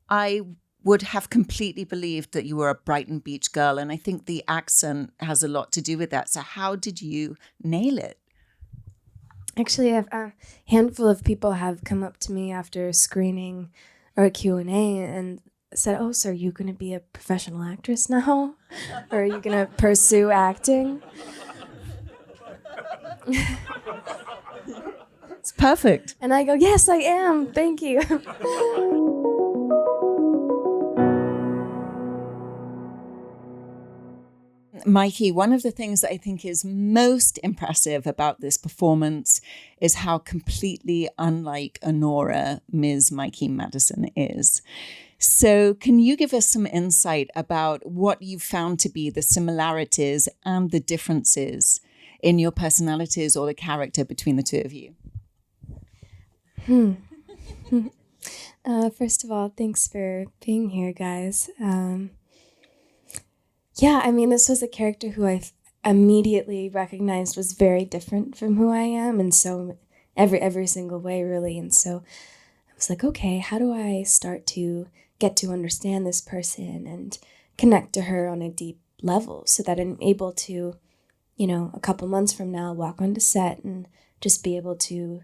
I would have completely believed that you were a Brighton Beach girl. And I think the accent has a lot to do with that. So how did you nail it? Actually, a handful of people have come up to me after screening or a Q&A and said, oh, so are you going to be a professional actress now? Or are you going to pursue acting? It's perfect. And I go, yes, I am. Thank you. Mikey, one of the things that I think is most impressive about this performance is how completely unlike Anora Ms. Mikey Madison is. So can you give us some insight about what you found to be the similarities and the differences in your personalities or the character between the two of you? First of all, thanks for being here, guys. Yeah, I mean, this was a character who I immediately recognized was very different from who I am, and so every single way, really. And so I was like, okay, how do I start to get to understand this person and connect to her on a deep level so that I'm able to, you know, a couple months from now, walk onto set and just be able to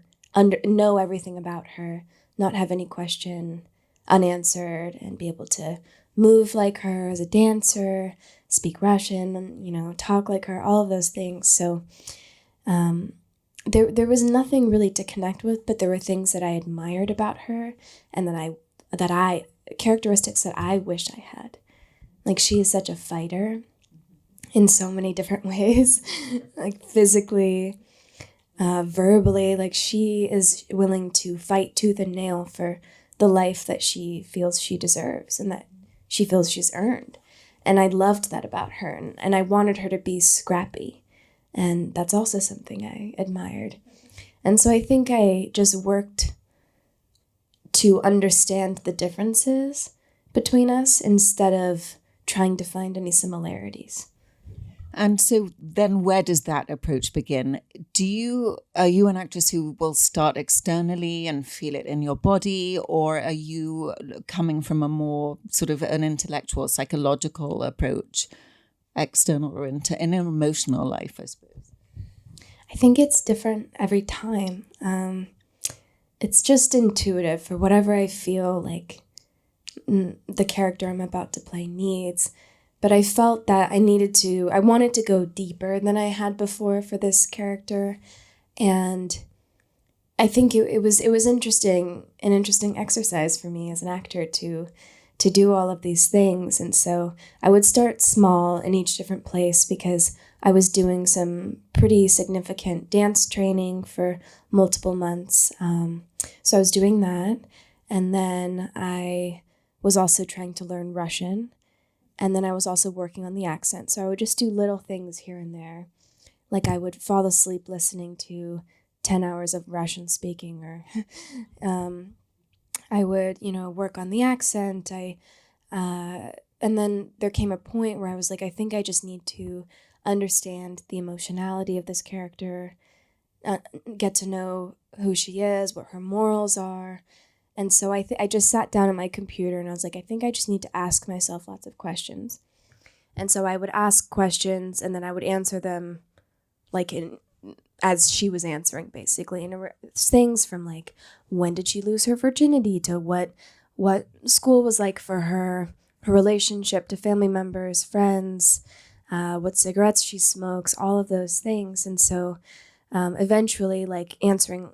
know everything about her, not have any question unanswered, and be able to move like her as a dancer, speak Russian, and, you know, talk like her, all of those things. So there was nothing really to connect with, but there were things that I admired about her and that I characteristics that I wished I had. Like, she is such a fighter in so many different ways, like physically, verbally. Like, she is willing to fight tooth and nail for the life that she feels she deserves and that she feels she's earned. And I loved that about her. And I wanted her to be scrappy. And that's also something I admired. And so I think I just worked to understand the differences between us instead of trying to find any similarities. And so then where does that approach begin? Are you an actress who will start externally and feel it in your body, or are you coming from a more sort of an intellectual, psychological approach, external or in an emotional life, I suppose? I think it's different every time. It's just intuitive for whatever I feel like the character I'm about to play needs. But I felt that I wanted to go deeper than I had before for this character. And I think it was an interesting exercise for me as an actor to do all of these things. And so I would start small in each different place because I was doing some pretty significant dance training for multiple months. So I was doing that. And then I was also trying to learn Russian. And then I was also working on the accent. So I would just do little things here and there. Like, I would fall asleep listening to 10 hours of Russian speaking, or I would, work on the accent. And then there came a point where I was like, I think I just need to understand the emotionality of this character, get to know who she is, what her morals are. And so I just sat down at my computer and I was like, I think I just need to ask myself lots of questions. And so I would ask questions and then I would answer them as she was answering, basically. And things from like, when did she lose her virginity, to what school was like for her relationship to family members, friends, what cigarettes she smokes, all of those things. And so eventually, like, answering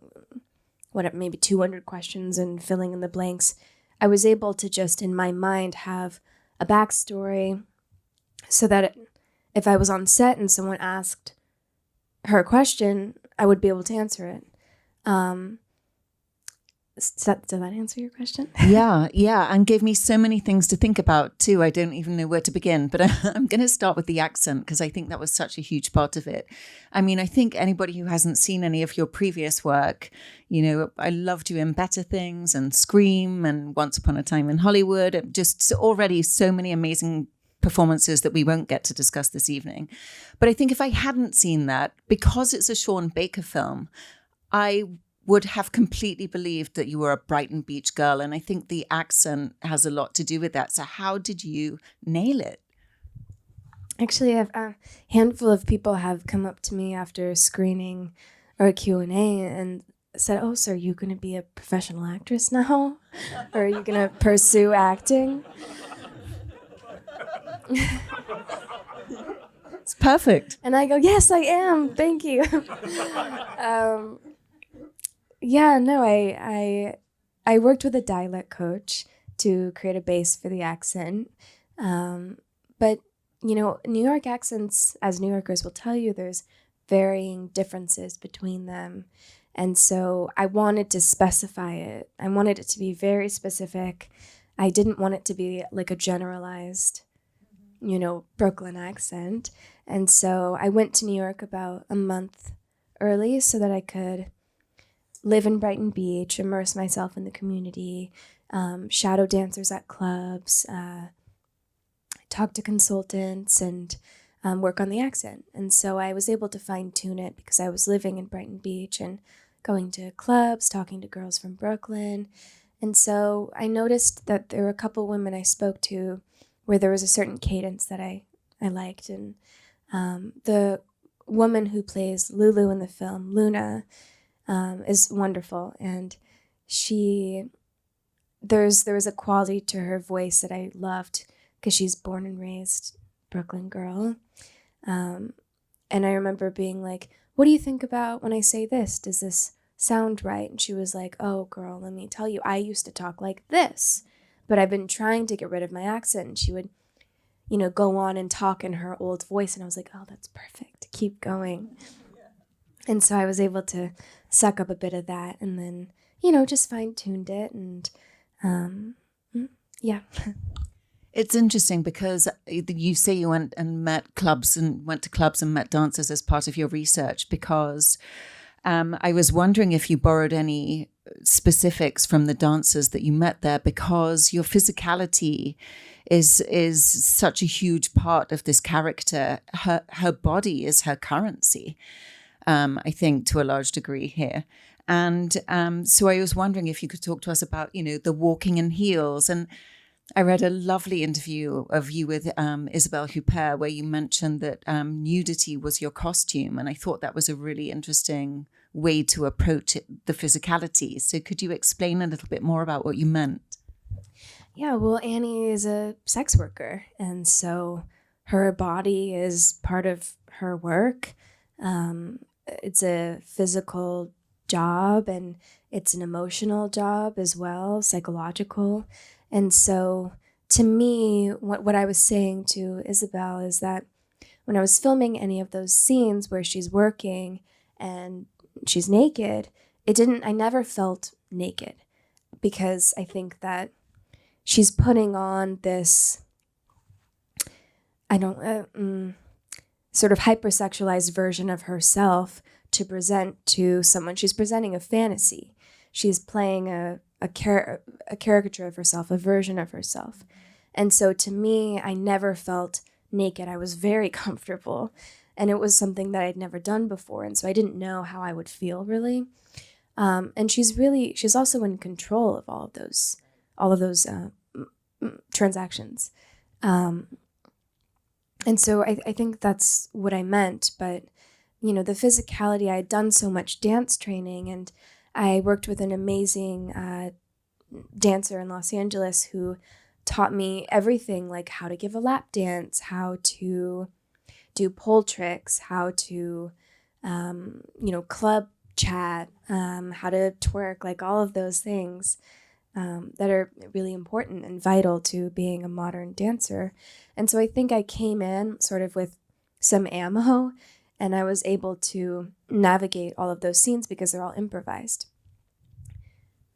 maybe 200 questions and filling in the blanks, I was able to just in my mind have a backstory so that if I was on set and someone asked her a question, I would be able to answer it. Does that answer your question? Yeah. And gave me so many things to think about too. I don't even know where to begin, but I'm going to start with the accent because I think that was such a huge part of it. I mean, I think anybody who hasn't seen any of your previous work, I loved you in Better Things and Scream and Once Upon a Time in Hollywood. Just already so many amazing performances that we won't get to discuss this evening. But I think if I hadn't seen that, because it's a Sean Baker film, I would have completely believed that you were a Brighton Beach girl. And I think the accent has a lot to do with that. So how did you nail it? Actually, a handful of people have come up to me after screening or a Q&A and said, "Oh, so are you going to be a professional actress now? Or are you going to pursue acting?" It's perfect. And I go, "Yes, I am. Thank you." Yeah, no, I worked with a dialect coach to create a base for the accent. But, you know, New York accents, as New Yorkers will tell you, there's varying differences between them. And so I wanted to specify it. I wanted it to be very specific. I didn't want it to be like a generalized, you know, Brooklyn accent. And so I went to New York about a month early so that I could live in Brighton Beach, immerse myself in the community, shadow dancers at clubs, talk to consultants, and work on the accent. And so I was able to fine-tune it because I was living in Brighton Beach and going to clubs, talking to girls from Brooklyn. And so I noticed that there were a couple women I spoke to where there was a certain cadence that I liked. And the woman who plays Lulu in the film, Luna, is wonderful. And there was a quality to her voice that I loved because she's born and raised Brooklyn girl. And I remember being like, "What do you think about when I say this? Does this sound right?" And she was like, "Oh, girl, let me tell you, I used to talk like this, but I've been trying to get rid of my accent." And she would, you know, go on and talk in her old voice. And I was like, "Oh, that's perfect. Keep going." And so I was able to suck up a bit of that and then, you know, just fine-tuned it. And yeah. It's interesting because you say you went to clubs and met dancers as part of your research, because I was wondering if you borrowed any specifics from the dancers that you met there, because your physicality is such a huge part of this character. Her body is her currency, I think, to a large degree here. And so I was wondering if you could talk to us about, you know, the walking in heels. And I read a lovely interview of you with Isabelle Huppert where you mentioned that nudity was your costume. And I thought that was a really interesting way to approach it, the physicality. So could you explain a little bit more about what you meant? Yeah, well, Annie is a sex worker. And so her body is part of her work. It's a physical job and it's an emotional job as well, psychological. And so to me, what I was saying to Isabel is that when I was filming any of those scenes where she's working and she's naked, I never felt naked, because I think that she's putting on this, sort of hypersexualized version of herself to present to someone. She's presenting a fantasy. She's playing a caricature of herself, a version of herself. And so to me, I never felt naked. I was very comfortable. And it was something that I'd never done before. And so I didn't know how I would feel, really. And she's also in control of all of those transactions. And so I think that's what I meant. But, you know, the physicality, I had done so much dance training, and I worked with an amazing dancer in Los Angeles who taught me everything, like how to give a lap dance, how to do pole tricks, how to, club chat, how to twerk, like all of those things that are really important and vital to being a modern dancer. And so I think I came in sort of with some ammo, and I was able to navigate all of those scenes because they're all improvised.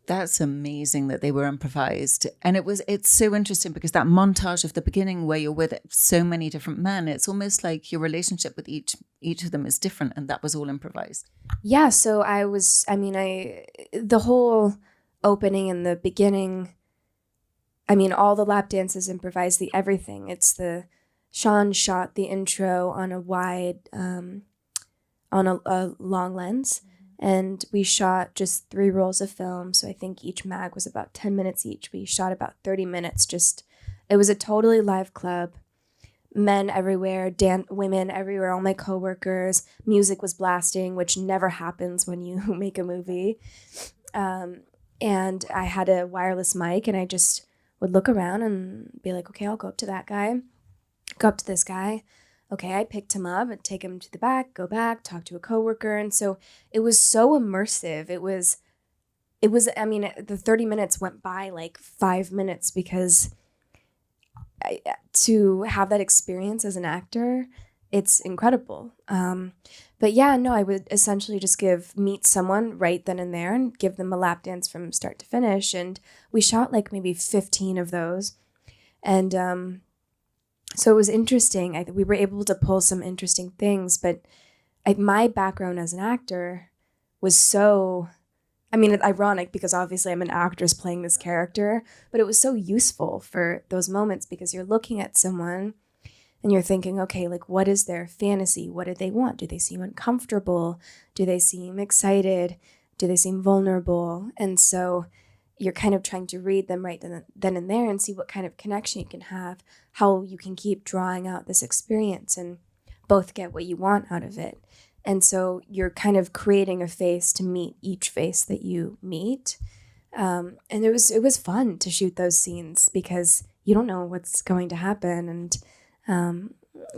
That's amazing that they were improvised. And it's so interesting because that montage of the beginning where you're with so many different men, it's almost like your relationship with each of them is different, and that was all improvised. Yeah, so the whole opening and the beginning, all the lap dances improvised, the everything. It's Sean shot the intro on a wide, on a long lens. And we shot just 3 rolls of film. So I think each mag was about 10 minutes each. We shot about 30 minutes. It was a totally live club. Men everywhere, women everywhere, all my coworkers. Music was blasting, which never happens when you make a movie. And I had a wireless mic, and I just would look around and be like, okay, I'll go up to that guy, go up to this guy. Okay, I picked him up and take him to the back, go back, talk to a coworker. And so it was so immersive. It was, I mean, the 30 minutes went by like 5 minutes because to have that experience as an actor, it's incredible. But yeah, no, I would essentially just meet someone right then and there and give them a lap dance from start to finish. And we shot like maybe 15 of those. And so it was interesting. We were able to pull some interesting things, but my background as an actor was so, I mean, it's ironic because obviously I'm an actress playing this character, but it was so useful for those moments because you're looking at someone and you're thinking, okay, like, what is their fantasy? What do they want? Do they seem uncomfortable? Do they seem excited? Do they seem vulnerable? And so you're kind of trying to read them right then and there and see what kind of connection you can have, how you can keep drawing out this experience and both get what you want out of it. And so you're kind of creating a face to meet each face that you meet. And it was fun to shoot those scenes because you don't know what's going to happen. And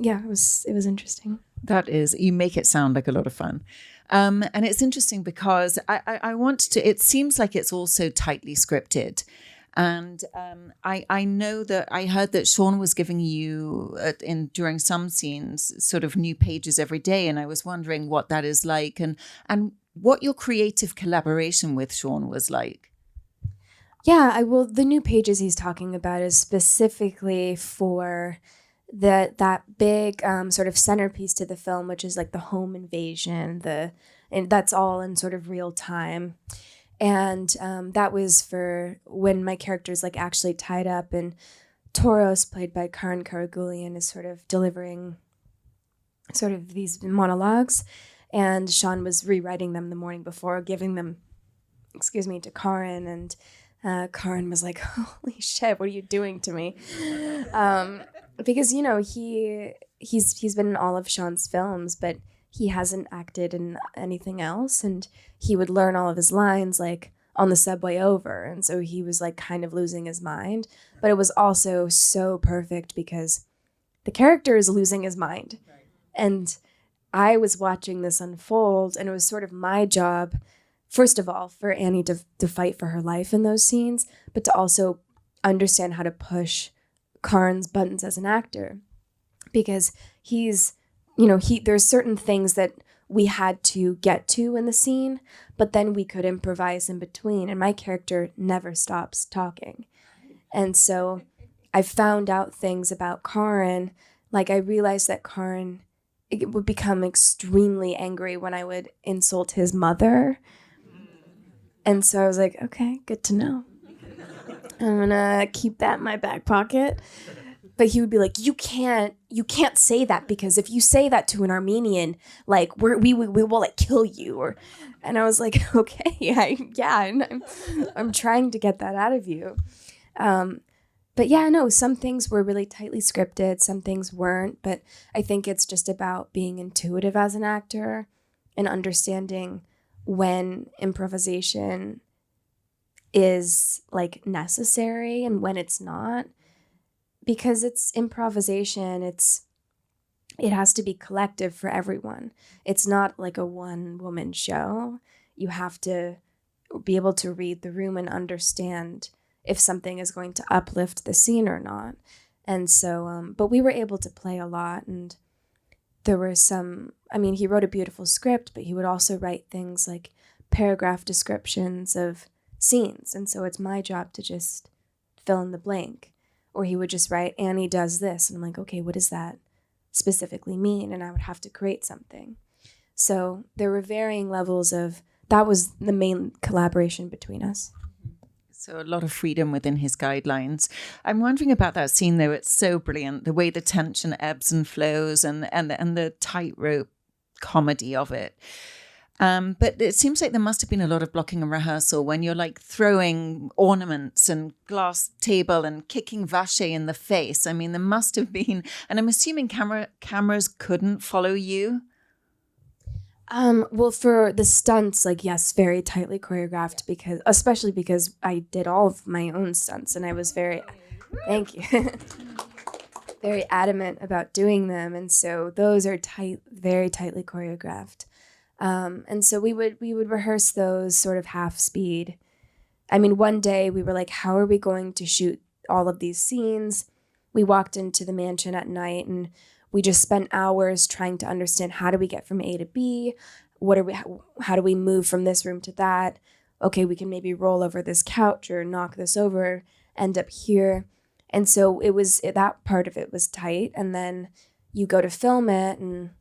yeah, it was interesting. That is, you make it sound like a lot of fun. And it's interesting because I want to, it seems like it's also tightly scripted. And I know that I heard that Sean was giving you during some scenes sort of new pages every day. And I was wondering what that is like and what your creative collaboration with Sean was like. Yeah, the new pages he's talking about is specifically for that big sort of centerpiece to the film, which is like the home invasion, and that's all in sort of real time. And that was for when my character's like actually tied up, and Toros, played by Karan Karagulian, is sort of delivering sort of these monologues, and Sean was rewriting them the morning before, giving them, to Karan, and Karan was like, "Holy shit, what are you doing to me?" Because he's been in all of Sean's films, but he hasn't acted in anything else, and he would learn all of his lines like on the subway over, and so he was like kind of losing his mind. But it was also so perfect because the character is losing his mind, and I was watching this unfold, and it was sort of my job, first of all, for Annie to fight for her life in those scenes, but to also understand how to push Karan's buttons as an actor, because there's certain things that we had to get to in the scene, but then we could improvise in between, and my character never stops talking. And so I found out things about Karan, like I realized that Karan would become extremely angry when I would insult his mother. And so I was like, okay, good to know. I'm gonna keep that in my back pocket. But he would be like, you can't say that, because if you say that to an Armenian, like we will like kill you. And I was like, okay, and I'm trying to get that out of you. But yeah, no, some things were really tightly scripted, some things weren't. But I think it's just about being intuitive as an actor and understanding when improvisation is like necessary and when it's not. Because it's improvisation, it has to be collective for everyone. It's not like a one-woman show. You have to be able to read the room and understand if something is going to uplift the scene or not. And so, but we were able to play a lot, and there were he wrote a beautiful script, but he would also write things like paragraph descriptions of scenes. And so it's my job to just fill in the blank. Or he would just write, Annie does this. And I'm like, okay, what does that specifically mean? And I would have to create something. So there were varying levels that was the main collaboration between us. So a lot of freedom within his guidelines. I'm wondering about that scene, though. It's so brilliant, the way the tension ebbs and flows and the tightrope comedy of it. But it seems like there must have been a lot of blocking and rehearsal when you're like throwing ornaments and glass table and kicking Vache in the face. I mean, there must have been, and I'm assuming cameras couldn't follow you. Well, for the stunts, like, yes, very tightly choreographed, especially because I did all of my own stunts, and I was thank you, very adamant about doing them. And so those are very tightly choreographed. And so we would rehearse those sort of half speed. I mean, one day we were like, how are we going to shoot all of these scenes? We walked into the mansion at night and we just spent hours trying to understand, how do we get from A to B? How do we move from this room to that? Okay, we can maybe roll over this couch or knock this over, end up here. And so that part of it was tight. And then you go to film it and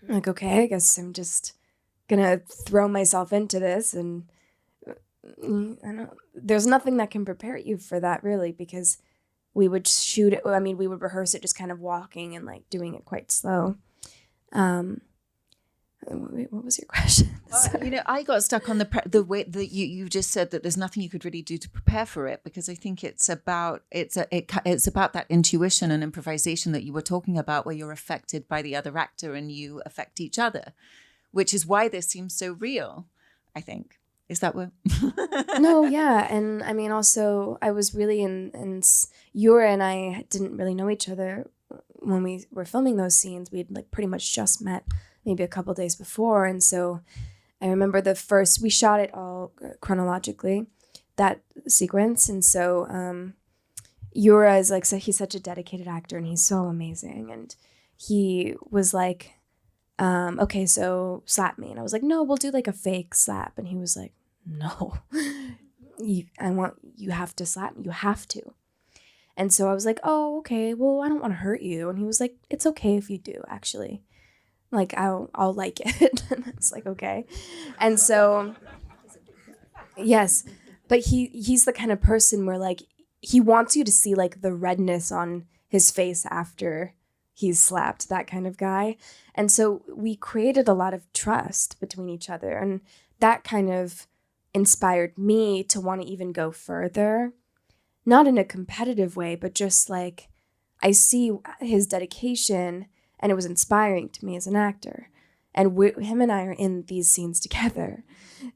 I'm like, okay, I guess I'm just gonna throw myself into this. And there's nothing that can prepare you for that, really, because we would shoot it. I mean, we would rehearse it just kind of walking and like doing it quite slow. What was your question? I got stuck on the way that you just said that there's nothing you could really do to prepare for it, because I think it's about that intuition and improvisation that you were talking about, where you're affected by the other actor and you affect each other, which is why this seems so real, I think. Is that what? No, yeah. And I mean, also, I was really Yura and I didn't really know each other when we were filming those scenes. We'd like pretty much just met maybe a couple days before. And so I remember we shot it all chronologically, that sequence. And so Yura is like, so he's such a dedicated actor and he's so amazing. And he was like, okay, so slap me. And I was like, no, we'll do like a fake slap. And he was like, no, you have to slap me. You have to. And so I was like, oh, okay, well, I don't want to hurt you. And he was like, it's okay if you do, actually. Like, I'll like it. And I was like, okay. And so, yes, but he's the kind of person where like, he wants you to see like the redness on his face after he's slapped, that kind of guy. And so we created a lot of trust between each other. And that kind of inspired me to want to even go further, not in a competitive way, but just like, I see his dedication and it was inspiring to me as an actor. And him and I are in these scenes together.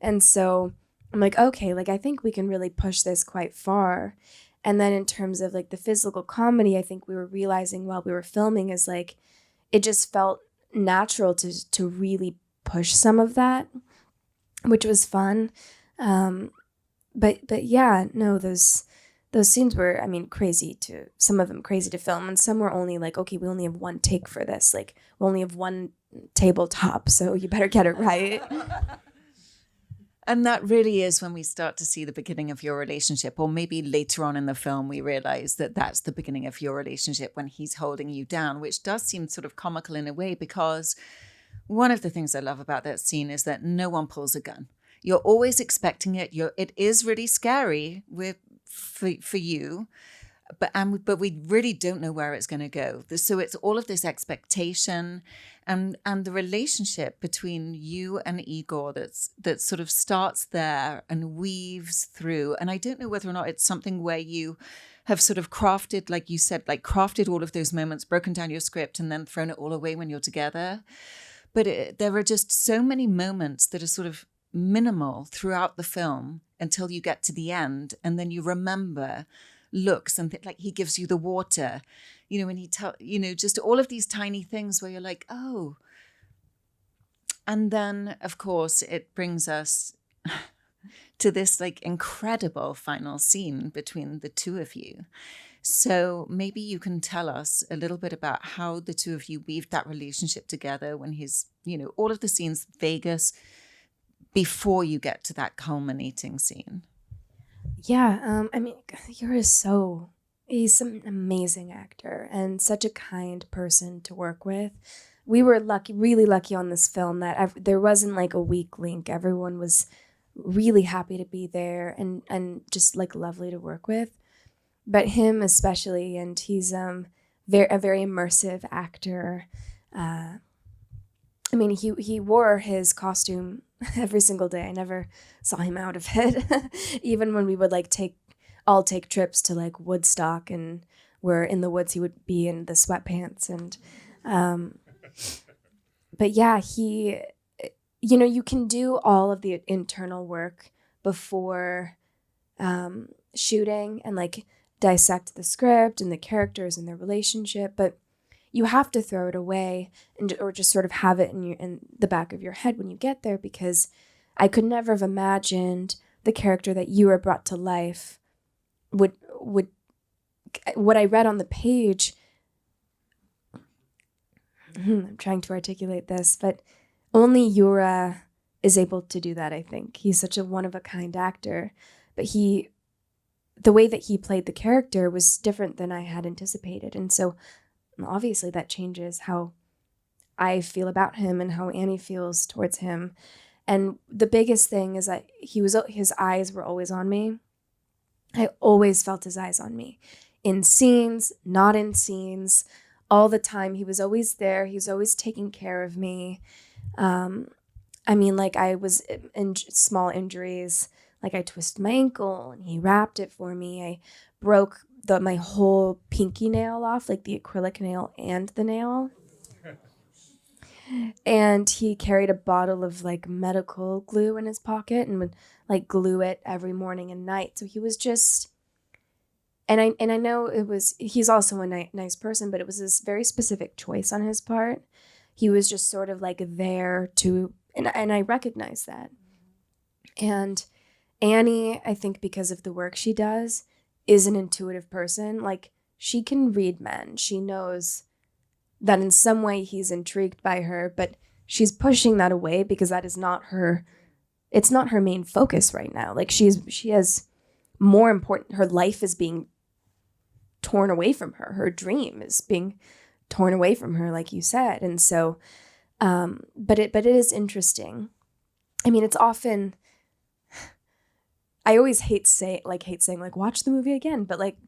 And so I'm like, okay, like I think we can really push this quite far. And then in terms of like the physical comedy, I think we were realizing while we were filming is like, it just felt natural to really push some of that, which was fun. But yeah, no, those scenes were, I mean, some of them crazy to film, and some were only like, okay, we only have one take for this. Like, we only have one tabletop, so you better get it right. And that really is when we start to see the beginning of your relationship, or maybe later on in the film, we realize that that's the beginning of your relationship when he's holding you down, which does seem sort of comical in a way, because one of the things I love about that scene is that no one pulls a gun. You're always expecting it. It is really scary for you, but we really don't know where it's going to go. So it's all of this expectation and the relationship between you and Igor that sort of starts there and weaves through. And I don't know whether or not it's something where you have sort of crafted, like you said, like crafted all of those moments, broken down your script and then thrown it all away when you're together. But there are just so many moments that are sort of minimal throughout the film until you get to the end, and then you remember looks and like he gives you the water, when he just all of these tiny things where you're like, oh. And then of course it brings us to this like incredible final scene between the two of you. So maybe you can tell us a little bit about how the two of you weaved that relationship together when he's, all of the scenes, Vegas, before you get to that culminating scene. Yeah, I mean, he's an amazing actor and such a kind person to work with. We were really lucky on this film that there wasn't like a weak link. Everyone was really happy to be there and just like lovely to work with. But him especially, and he's a very immersive actor. I mean, he wore his costume every single day. I never saw him out of it. Even when we would like take trips to like Woodstock and we're in the woods, he would be in the sweatpants. And but yeah, he, you know, you can do all of the internal work before shooting and like dissect the script and the characters and their relationship, but you have to throw it away or just sort of have it in the back of your head when you get there, because I could never have imagined the character that you were brought to life would what I read on the page. I'm trying to articulate this, but only Yura is able to do that, I think. He's such a one-of-a-kind actor, but the way that he played the character was different than I had anticipated, and so obviously that changes how I feel about him and how Annie feels towards him. And the biggest thing is that his eyes were always on me. I always felt his eyes on me. In scenes, not in scenes, all the time. He was always there. He was always taking care of me. I mean, like I was in small injuries, like I twisted my ankle and he wrapped it for me. I broke my whole pinky nail off, like the acrylic nail and the nail. And he carried a bottle of like medical glue in his pocket and would like glue it every morning and night. So he was just, and I know he's also a nice person, but it was this very specific choice on his part. He was just sort of like there to, and I recognize that. And Annie, I think because of the work she does, is an intuitive person. Like she can read men. She knows that in some way he's intrigued by her, but she's pushing that away because that is not her. It's not her main focus right now. Like she has more important. Her life is being torn away from her. Her dream is being torn away from her, like you said. And so, but it is interesting. I mean, it's often. I always hate saying like watch the movie again, but like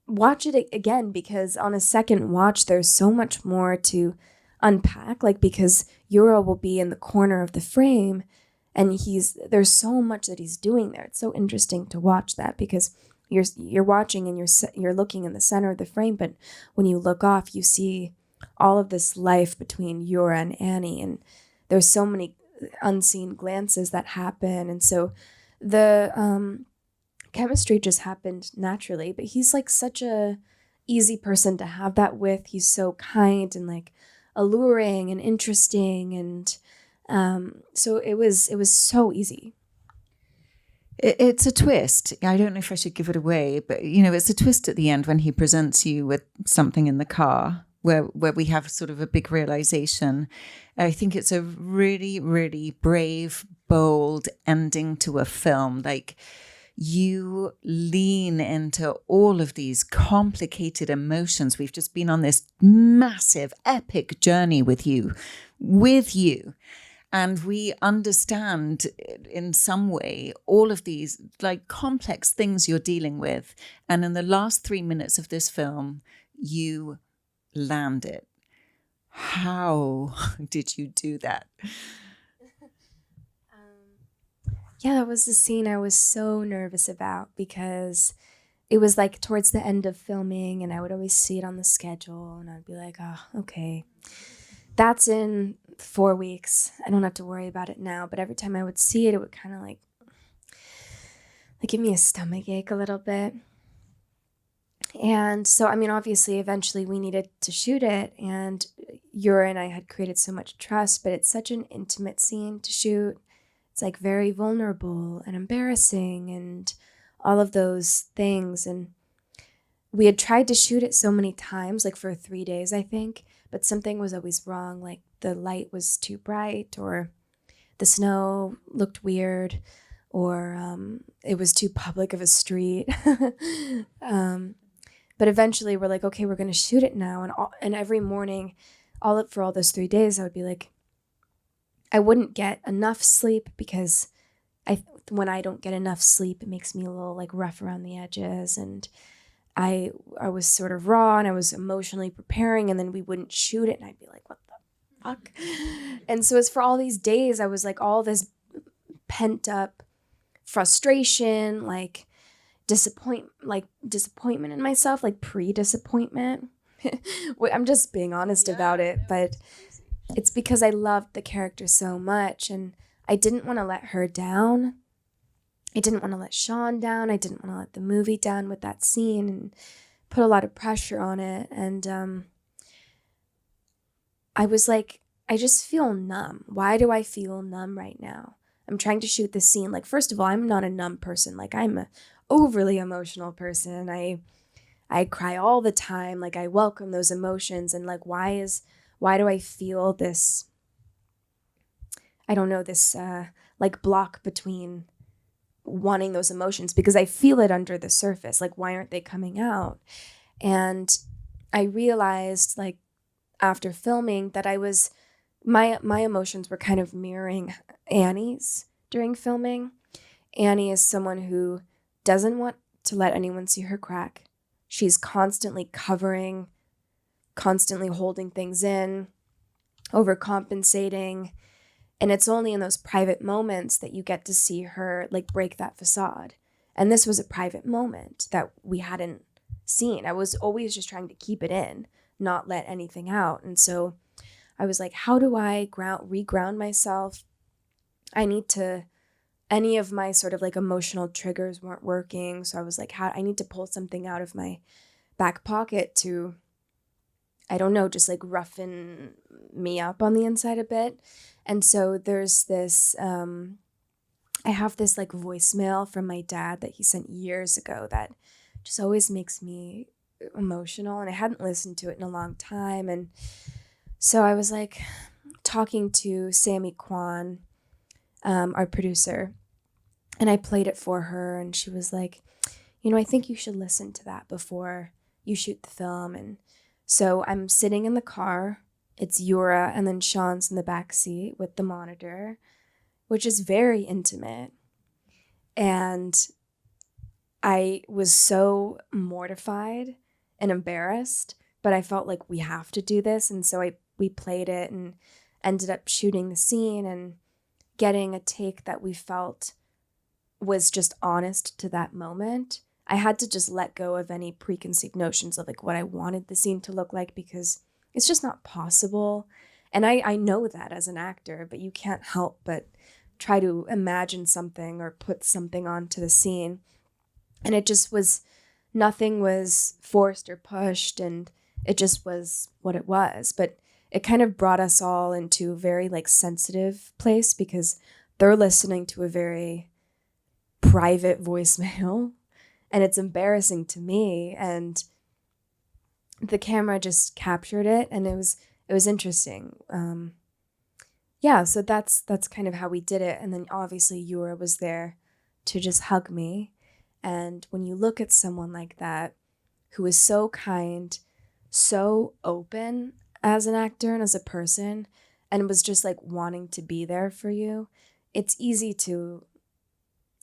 watch it again, because on a second watch there's so much more to unpack, like because Yura will be in the corner of the frame and there's so much that he's doing there. It's so interesting to watch that, because you're watching and you're looking in the center of the frame, but when you look off you see all of this life between Yura and Annie, and there's so many unseen glances that happen. And so the chemistry just happened naturally, but he's like such a easy person to have that with. He's so kind and like alluring and interesting, and so it was so easy. It's a twist. I don't know if I should give it away, but you know, it's a twist at the end when he presents you with something in the car where we have sort of a big realization. I think it's a really, really brave, bold ending to a film. Like you lean into all of these complicated emotions. We've just been on this massive, epic journey with you. And we understand in some way all of these like complex things you're dealing with. And in the last 3 minutes of this film, you land it. How did you do that? Yeah, that was the scene I was so nervous about, because it was like towards the end of filming and I would always see it on the schedule and I'd be like, oh, okay, that's in 4 weeks. I don't have to worry about it now. But every time I would see it, it would kind of like give me a stomach ache a little bit. And so, I mean, obviously, eventually we needed to shoot it, and Yura and I had created so much trust, but it's such an intimate scene to shoot. It's like very vulnerable and embarrassing and all of those things. And we had tried to shoot it so many times, like for 3 days, I think, but something was always wrong. Like the light was too bright, or the snow looked weird, or it was too public of a street. But eventually we're like, okay, we're going to shoot it now. And every morning, for all those 3 days, I would be like, I wouldn't get enough sleep, because when I don't get enough sleep, it makes me a little like rough around the edges. And I was sort of raw, and I was emotionally preparing, and then we wouldn't shoot it. And I'd be like, what the fuck. And so it's for all these days, I was like all this pent up frustration, like disappointment in myself, like pre-disappointment. I'm just being honest about it, but it's because I loved the character so much and I didn't want to let her down. I didn't want to let Sean down. I didn't want to let the movie down with that scene and put a lot of pressure on it. And I was like, I just feel numb. Why do I feel numb right now? I'm trying to shoot this scene. Like, first of all, I'm not a numb person. Like, I'm an overly emotional person. I cry all the time. Like, I welcome those emotions. And like, why do I feel this, I don't know, this like block between wanting those emotions? Because I feel it under the surface. Like, why aren't they coming out? And I realized, like, after filming that my emotions were kind of mirroring Annie's during filming. Annie is someone who doesn't want to let anyone see her crack. She's constantly covering, constantly holding things in, overcompensating. And it's only in those private moments that you get to see her like break that facade. And this was a private moment that we hadn't seen. I was always just trying to keep it in, not let anything out. And so I was like, how do I reground myself? Any of my sort of like emotional triggers weren't working. So I was like, I need to pull something out of my back pocket to, I don't know, just like roughen me up on the inside a bit. And so there's this, I have this like voicemail from my dad that he sent years ago that just always makes me emotional. And I hadn't listened to it in a long time. And so I was like talking to Sammy Kwan, our producer, and I played it for her. And she was like, I think you should listen to that before you shoot the film. And so I'm sitting in the car. It's Yura and then Sean's in the back seat with the monitor, which is very intimate. And I was so mortified and embarrassed, but I felt like we have to do this. And so we played it and ended up shooting the scene and getting a take that we felt was just honest to that moment. I had to just let go of any preconceived notions of like what I wanted the scene to look like, because it's just not possible. And I know that as an actor, but you can't help but try to imagine something or put something onto the scene. And it just was, nothing was forced or pushed, and it just was what it was. But it kind of brought us all into a very like sensitive place, because they're listening to a very private voicemail and it's embarrassing to me, and the camera just captured it, and it was interesting. So that's kind of how we did it. And then obviously Yura was there to just hug me. And when you look at someone like that, who is so kind, so open as an actor and as a person, and was just like wanting to be there for you, it's easy to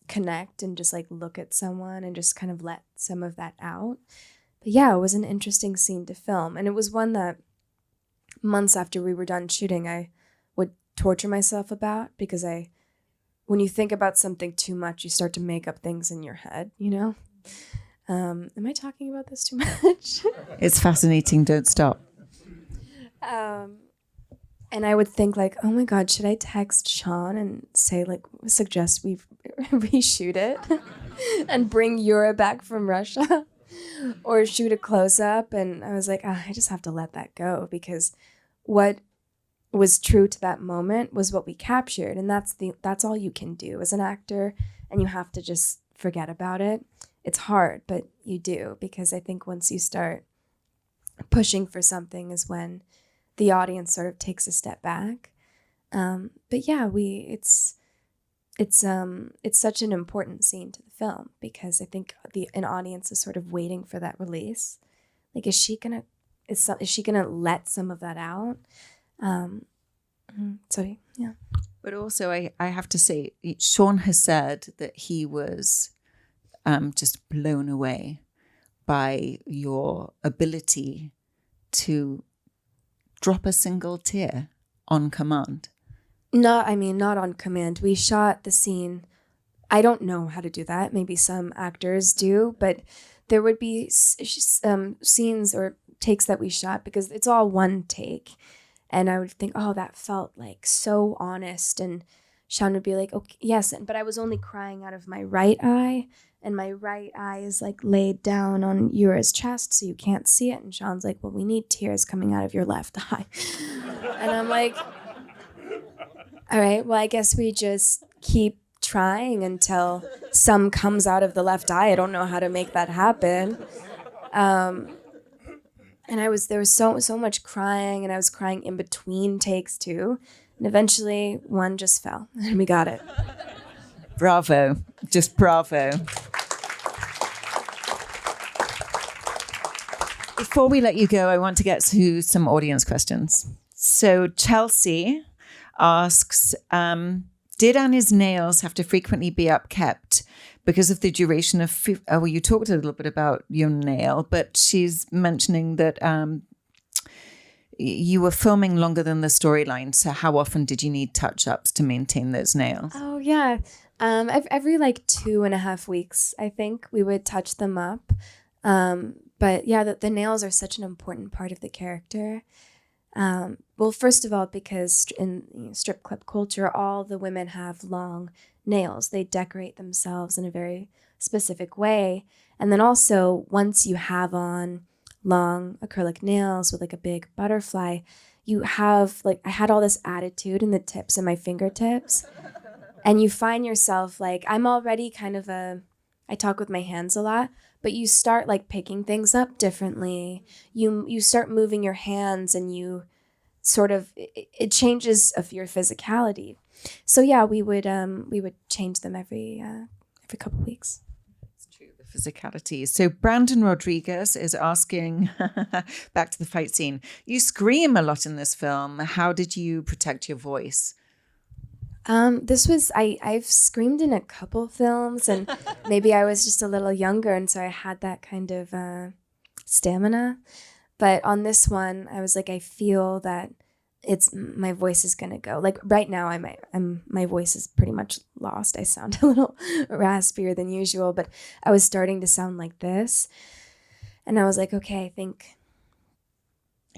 connect and just like look at someone and just kind of let some of that out. But yeah, it was an interesting scene to film. And it was one that months after we were done shooting, I would torture myself about, because when you think about something too much, you start to make up things in your head, Am I talking about this too much? It's fascinating. Don't stop. And I would think like, oh my God, should I text Sean and say like, suggest we reshoot it and bring Yura back from Russia, or shoot a close up? And I was like, I just have to let that go, because what was true to that moment was what we captured. And that's all you can do as an actor. And you have to just forget about it. It's hard, but you do, because I think once you start pushing for something is when the audience sort of takes a step back. But yeah, it's such an important scene to the film, because I think an audience is sort of waiting for that release. Like, is she gonna let some of that out? So yeah. But also, I have to say, Sean has said that he was just blown away by your ability to drop a single tear on command? Not on command. We shot the scene. I don't know how to do that. Maybe some actors do, but there would be scenes or takes that we shot because it's all one take. And I would think, oh, that felt like so honest. And Sean would be like, okay, yes. But I was only crying out of my right eye. And my right eye is like laid down on Yura's chest so you can't see it. And Sean's like, well, we need tears coming out of your left eye. And I'm like, all right, well, I guess we just keep trying until some comes out of the left eye. I don't know how to make that happen. And there was so much crying, and I was crying in between takes too. And eventually one just fell and we got it. Bravo. Just bravo. Before we let you go, I want to get to some audience questions. So Chelsea asks, did Annie's nails have to frequently be upkept because of the duration of... well, you talked a little bit about your nail, but she's mentioning that you were filming longer than the storyline. So how often did you need touch-ups to maintain those nails? Oh, yeah. Every like 2.5 weeks, I think, we would touch them up. But yeah, the nails are such an important part of the character. Well, first of all, because in strip club culture, all the women have long nails. They decorate themselves in a very specific way. And then also, once you have on long acrylic nails with like a big butterfly, you have like, I had all this attitude in the tips of my fingertips. And you find yourself like, I'm already kind of I talk with my hands a lot, but you start like picking things up differently. You start moving your hands, and you sort of, it changes of your physicality. So yeah, we would change them every couple of weeks. It's true, the physicality. So Brandon Rodriguez is asking, back to the fight scene. You scream a lot in this film. How did you protect your voice? I've screamed in a couple films, and maybe I was just a little younger, and so I had that kind of stamina. But on this one, I was like, I feel that my voice is gonna go. Like right now, my voice is pretty much lost. I sound a little raspier than usual, but I was starting to sound like this, and I was like, okay, I think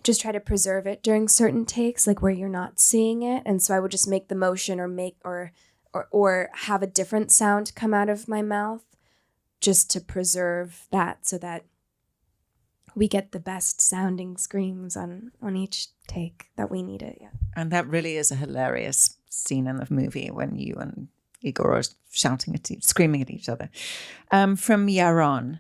just try to preserve it during certain takes, like where you're not seeing it. And so I would just make the motion or have a different sound come out of my mouth just to preserve that, so that we get the best sounding screams on each take that we need it. Yeah. And that really is a hilarious scene in the movie when you and Igor are screaming at each other. From Yaron.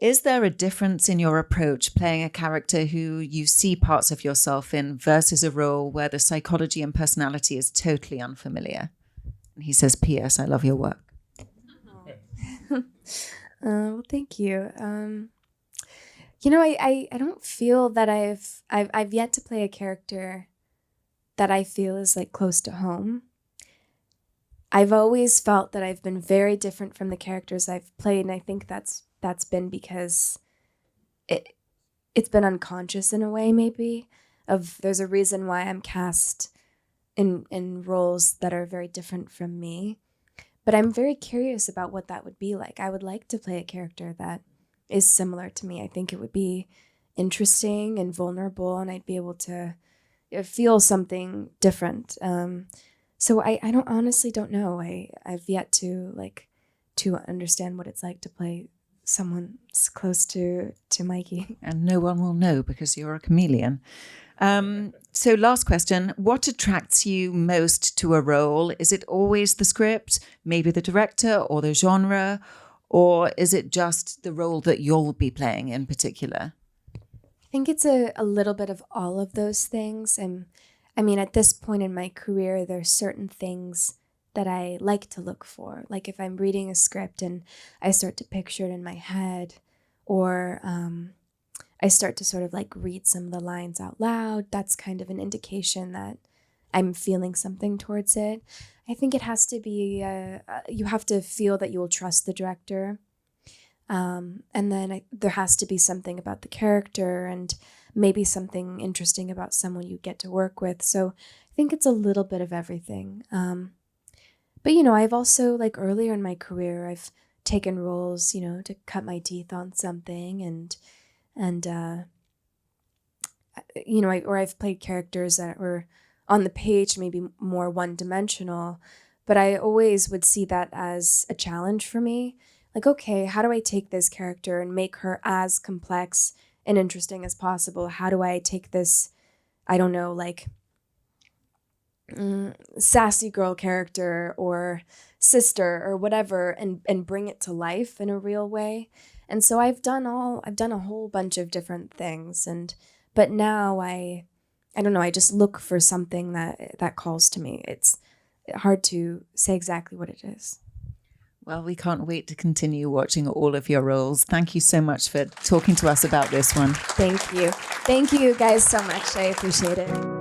Is there a difference in your approach playing a character who you see parts of yourself in versus a role where the psychology and personality is totally unfamiliar? And he says, P.S. I love your work. Well, thank you. I don't feel that I've yet to play a character that I feel is like close to home. I've always felt that I've been very different from the characters I've played, and I think that's been because it's been unconscious in a way, maybe, of there's a reason why I'm cast in roles that are very different from me. But I'm very curious about what that would be like. I would like to play a character that is similar to me. I think it would be interesting and vulnerable, and I'd be able to feel something different. So I honestly don't know. I've yet to understand what it's like to play someone close to Mikey. And no one will know because you're a chameleon. So last question, what attracts you most to a role? Is it always the script, maybe the director or the genre, or is it just the role that you'll be playing in particular? I think it's a little bit of all of those things. And I mean, at this point in my career, there's certain things that I like to look for. Like if I'm reading a script and I start to picture it in my head, or I start to sort of like read some of the lines out loud, that's kind of an indication that I'm feeling something towards it. I think it has to be, you have to feel that you will trust the director. And then there has to be something about the character and maybe something interesting about someone you get to work with. So I think it's a little bit of everything. But, you know, I've also, like, earlier in my career, I've taken roles, you know, to cut my teeth on something, and you know, or I've played characters that were on the page maybe more one-dimensional, but I always would see that as a challenge for me. Like, okay, how do I take this character and make her as complex and interesting as possible? How do I take this, I don't know, like, sassy girl character or sister or whatever, and bring it to life in a real way? And so I've done a whole bunch of different things, but now I don't know, I just look for something that calls to me. It's hard to say exactly what it is. Well, we can't wait to continue watching all of your roles. Thank you so much for talking to us about this one. Thank you. Thank you guys so much. I appreciate it.